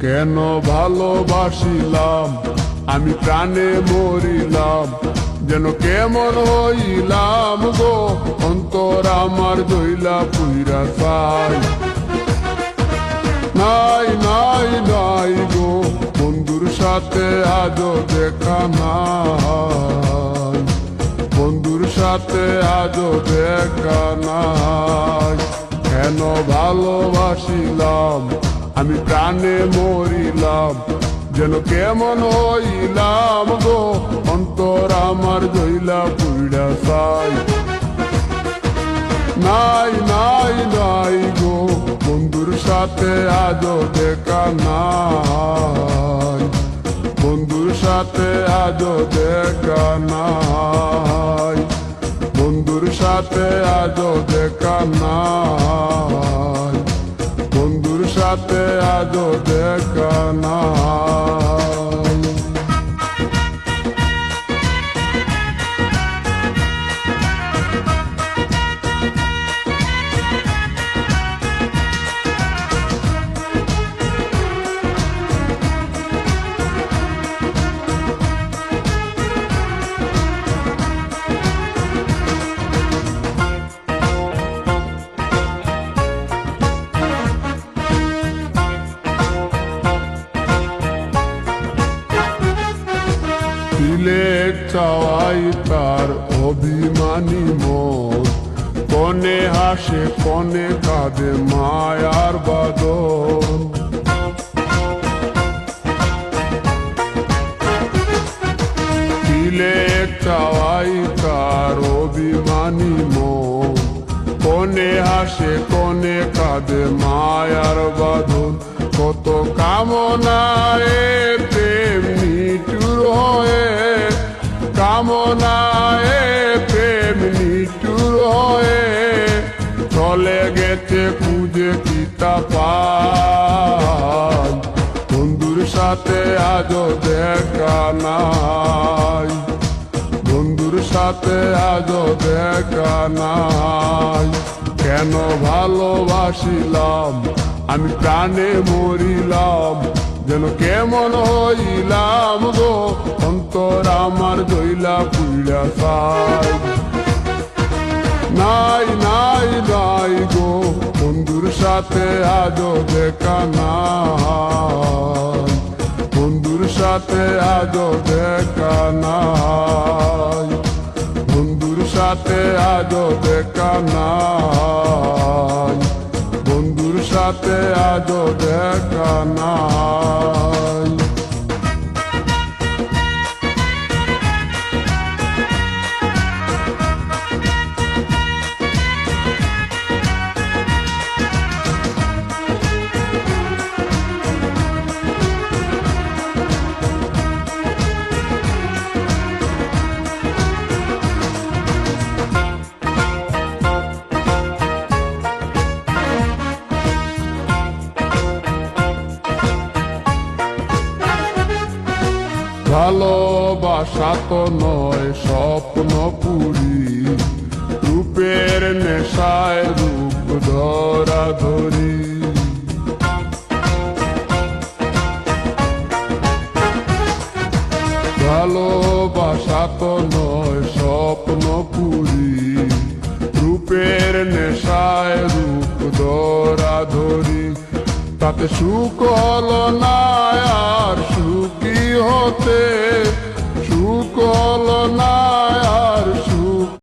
কেন ভালোবাসিলাম আমি প্রাণে মরিলাম, যেন কেমন হইলাম গো, অন্তর আমার দইলা পুইরা চাই। নাই নাই নাই গো, বন্ধুর সাথে আজও দেখা নাই, বন্ধুর সাথে আজও দেখা নাই। কেন ভালোবাসিলাম আমি প্রাণে মরিলাম, যেন কেমন হইলাম গো, অন্তর আমার দইলা পুইরা চাই। নাই নাই নাই গো, বন্ধুর সাথে আজও দেখা নাই, বন্ধুর সাথে আজও দেখা নাই, বন্ধুর সাথে আজও দেখা নাই, বন্ধুর সাথে আজও দেখা নাই। দিলের চাওয়াই তার অভিমানী মন, কনে হাসে কনে কাঁদে মায়ার বাদন। দিলের চাওয়াই তার অভিমানী মন, কনে হাসে কনে কাঁদে মায়ার বাদন। কত কামনায় প্রেম নিঠুর হয়ে, কামনায় প্রেম নিঠুর হয়ে চলে গেছে খুঁজে কিতা পাই। বন্ধুর সাথে আজও দেখা নাই, বন্ধুর সাথে আজও দেখা নাই। কেন ভালোবাসিলাম আমি প্রাণে মরিলাম, যেন কেমন হইলাম গো, অন্তর আমার দইলা পুইরা চাই। নাই নাই নাই গো, বন্ধুর সাথে আজও দেখা নাই, বন্ধুর সাথে আজও দেখা নাই, বন্ধুর সাথে আজও দেখা নাই, বন্ধুর সাথে আজও দেখা নাই। ভালোবাসা তো নয় স্বপ্ন পুরি, রূপের নেশায় রূপ ধরা ধরি। ভালোবাসা তো নয় স্বপ্ন পুরি, রূপের নেশায় রূপ ধরা ধরি। তাতে সুখ হলো না আর সুখী হতে, সুখ হলো না আর